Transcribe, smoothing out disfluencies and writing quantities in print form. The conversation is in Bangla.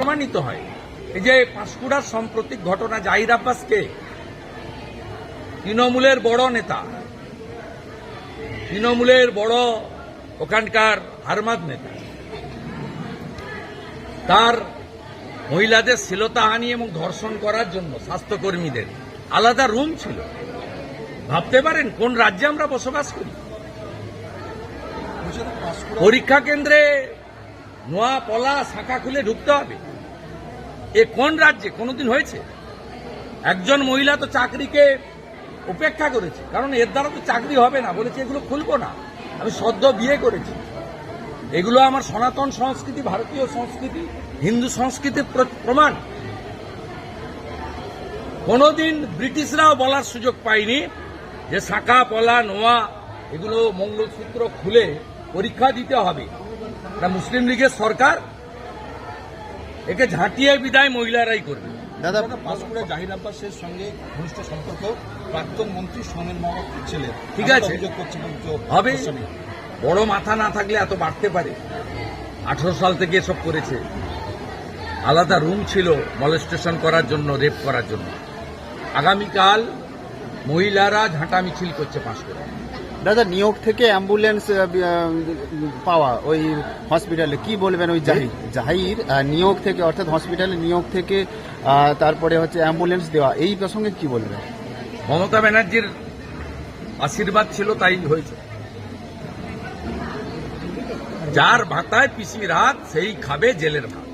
প্রমাণিত হয়। এই যে পাঁশকুড়ার সাম্প্রতিক ঘটনা, জাহির আব্বাসকে তৃণমূলের বড় নেতা, তৃণমূলের বড় ওখানকার হারমাদ নেতা, তার মহিলাদের শ্লীলতাহানি এবং ধর্ষণ করার জন্য স্বাস্থ্যকর্মীদের আলাদা রুম ছিল। ভাবতে পারেন কোন রাজ্যে আমরা বসবাস করি? পরীক্ষা কেন্দ্রে নোয়া পলা শাখা খুলে ঢুকতে হবে, এ কোন রাজ্যে কোনোদিন হয়েছে? একজন মহিলা তো চাকরিকে উপেক্ষা করেছে, কারণ এর দ্বারা তো চাকরি হবে না, বলেছে এগুলো খুলবো না, আমি সদ্য বিয়ে করেছি। এগুলো আমার সনাতন সংস্কৃতি, ভারতীয় সংস্কৃতি, হিন্দু সংস্কৃতির প্রমাণ। কোনোদিন ব্রিটিশরাও বলার সুযোগ পায়নি যে শাখা পলা নোয়া এগুলো মঙ্গলসূত্র খুলে পরীক্ষা দিতে হবে। তা মুসলিম লীগের সরকার একে ঝাঁটিয়ে বিদায় মহিলারাই করবে। দাদা, পাঁশকুড়া জাহির আব্বাসের সঙ্গে ঘনিষ্ঠ সম্পর্ক প্রাক্তন মন্ত্রী সোমেন মহম্মদ ছেলে, ঠিক আছে, হবে। বড় মাথা না থাকলে এত বাড়তে পারে? 18 সাল থেকে এসব করেছে। আলাদা রুম ছিল মলেস্টেশন করার জন্য, রেপ করার জন্য। আগামীকাল মহিলারা ঝাঁটা মিছিল করছে পাঁশকুড়া। দাদা, নিয়োগ থেকে অ্যাম্বুলেন্স পাওয়া ওই হসপিটালে কি বলবেন? ওই জাহির নিয়োগ থেকে, অর্থাৎ হসপিটালে নিয়োগ থেকে তারপরে হচ্ছে অ্যাম্বুলেন্স দেওয়া, এই প্রসঙ্গে কি বলবেন? মমতা ব্যানার্জির আশীর্বাদ ছিল, তাই হয়েছে। যার ভাতায় পিসি রাত, সেই খাবে জেলের ভাত।